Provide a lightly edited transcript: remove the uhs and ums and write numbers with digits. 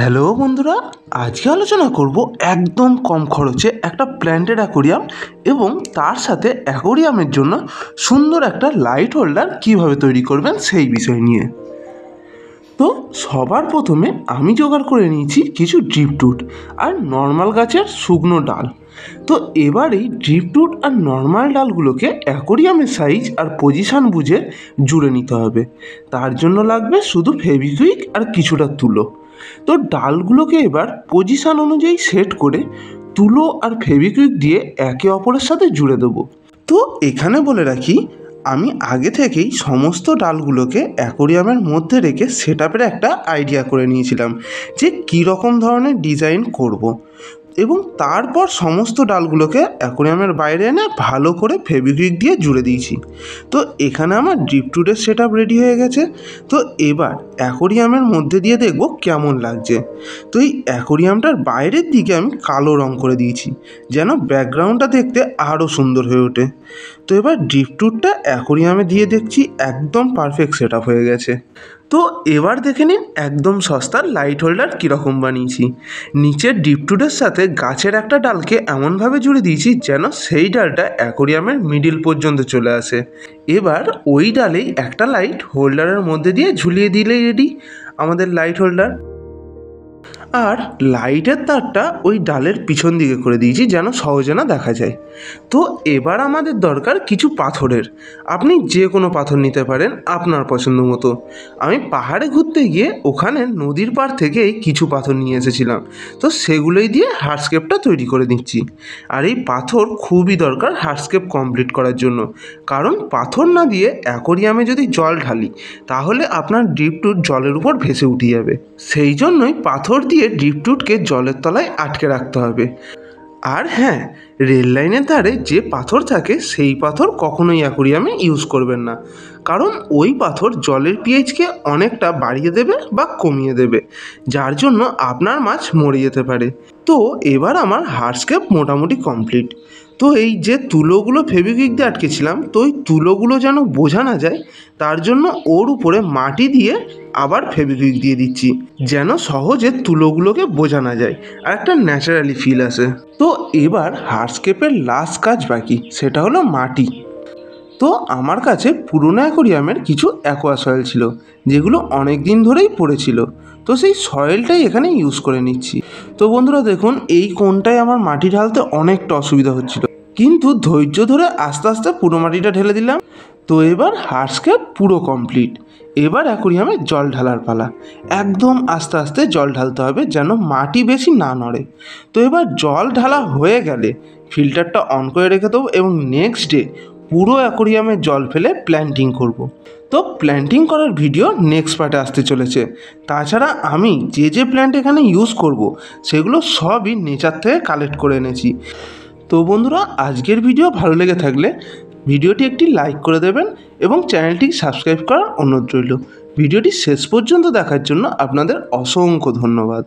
Hello বন্ধুরা, আজকে আলোচনা করব একদম কম খরচে একটা প্ল্যান্টেড অ্যাকোরিয়াম এবং তার সাথে অ্যাকোরিয়ামের জন্য সুন্দর একটা লাইট হোল্ডার কিভাবে তৈরি করবেন সেই বিষয় নিয়ে। তো সবার প্রথমে আমি জোগাড় করে নিয়েছি কিছু ড্রিপটুট আর নর্মাল গাছের শুকনো ডাল। তো এবার এই ড্রিপটুট আর নর্মাল ডালগুলোকে অ্যাকোরিয়ামের সাইজ আর পজিশান বুঝে জুড়ে নিতে হবে। তার জন্য লাগবে শুধু ফেভিকুইক আর কিছুটা তুলো। তো ডালগুলোকে এবার পজিশান অনুযায়ী সেট করে তুলো আর ফেভিকুইক দিয়ে একে অপরের সাথে জুড়ে দেবো। তো এখানে বলে রাখি, আমি আগে থেকেই সমস্ত ডালগুলোকে অ্যাকোরিয়ামের মধ্যে রেখে সেটআপের একটা আইডিয়া করে নিয়েছিলাম যে কী রকম ধরনের ডিজাইন করব। এবং তারপর সমস্ত ডালগুলোকে অ্যাকোরিয়ামের বাইরে এনে ভালো করে ফেভিকুইক দিয়ে জুড়ে দিয়েছি। তো এখানে আমার ড্রিপটুটের সেটআপ রেডি হয়ে গেছে। তো এবার অ্যাকোরিয়ামের মধ্যে দিয়ে দেখব কেমন লাগছে। তো এই অ্যাকোরিয়ামটার বাইরের দিকে আমি কালো রং করে দিয়েছি যেন ব্যাকগ্রাউন্ডটা দেখতে আরও সুন্দর হয়ে ওঠে। তো এবার ড্রিপটুটটা অ্যাকোরিয়ামে দিয়ে দেখছি একদম পারফেক্ট সেটআপ হয়ে গেছে। তো এবার দেখে নিন একদম সস্তার লাইট হোল্ডার কীরকম বানিয়েছি। নিচের ড্রিপটুটের সাথে গাছের একটা ডালকে এমনভাবে জুড়ে দিয়েছি যেন সেই ডালটা অ্যাকোরিয়ামের মিডিল পর্যন্ত চলে আসে। এবার ওই ডালেই একটা লাইট হোল্ডারের মধ্যে দিয়ে ঝুলিয়ে দিলেই রেডি আমাদের লাইট হোল্ডার। আর লাইটের তারটা ওই ডালের পিছন দিকে করে দিয়েছি যেন সহজে না দেখা যায়। তো এবার আমাদের দরকার কিছু পাথরের। আপনি যে কোনো পাথর নিতে পারেন আপনার পছন্দ মতো। আমি পাহাড়ে ঘুরতে গিয়ে ওখানে নদীর পাড় থেকেই কিছু পাথর নিয়ে এসেছিলাম। তো সেগুলোই দিয়ে হার্ডস্কেপটা তৈরি করে দিচ্ছি। আর এই পাথর খুবই দরকার হার্ডস্কেপ কমপ্লিট করার জন্য, কারণ পাথর না দিয়ে অ্যাকোরিয়ামে যদি জল ঢালি তাহলে আপনার ড্রিপটুট জলের উপর ভেসে উঠে যাবে। সেই জন্যই পাথর দিয়ে ড্রিপটুটকে জলের তলায় আটকে রাখতে হবে। আর হ্যাঁ, রেল লাইনের ধারে যে পাথর থাকে সেই পাথর কখনোই অ্যাকোরিয়ামে ইউজ করবেন না, কারণ ওই পাথর জলের পিএইচকে অনেকটা বাড়িয়ে দেবে বা কমিয়ে দেবে, যার জন্য আপনার মাছ মরে যেতে পারে। তো এবার আমার হার্ডস্কেপ মোটামুটি কমপ্লিট। তো এই যে তুলোগুলো ফেভিকুইক দিয়ে আটকেছিলাম, তো ওই তুলোগুলো যেন বোঝা না যায় তার জন্য ওর উপরে মাটি দিয়ে আবার ফেভিকুইক দিয়ে দিচ্ছি যেন সহজে তুলোগুলোকে বোঝা না যায় আর একটা ন্যাচারালি ফিল আসে। তো এবার হার্ডস্কেপের লাস্ট কাজ বাকি, সেটা হলো মাটি। তো আমার কাছে পুরোনো অ্যাকোরিয়ামের কিছু অ্যাকোয়া সয়েল ছিল যেগুলো অনেক দিন ধরেই পড়েছিল। তো সেই সয়েলটাই এখানে ইউজ করে নিচ্ছি। তো বন্ধুরা দেখুন, এই কোণটায় আমার মাটি ঢালতে অনেকটা অসুবিধা হচ্ছিল, কিন্তু ধৈর্য ধরে আস্তে আস্তে পুরো মাটিটা ঢেলে দিলাম। তো এবার হার্ডস্কেপ পুরো কমপ্লিট। এবার অ্যাকোরিয়ামে জল ঢালার পালা। একদম আস্তে আস্তে জল ঢালতে হবে যেন মাটি বেশি না নড়ে। তো এবার জল ঢালা হয়ে গেলে ফিল্টারটা অন করে রেখে দেবো এবং নেক্সট ডে পুরো অ্যাকোরিয়ামে জল ফেলে প্ল্যান্টিং করব। তো প্ল্যান্টিং করার ভিডিও নেক্সট পার্টে আসতে চলেছে। তাছাড়া আমি যে যে প্ল্যান্ট এখানে ইউজ করব সেগুলো সবই নেচার থেকে কালেক্ট করে এনেছি। তো বন্ধুরা, আজকের ভিডিও ভালো লেগে থাকলে ভিডিওটি একটি লাইক করে দেবেন এবং চ্যানেলটি সাবস্ক্রাইব করার অনুরোধ রইল। ভিডিওটি শেষ পর্যন্ত দেখার জন্য আপনাদের অসংখ্য ধন্যবাদ।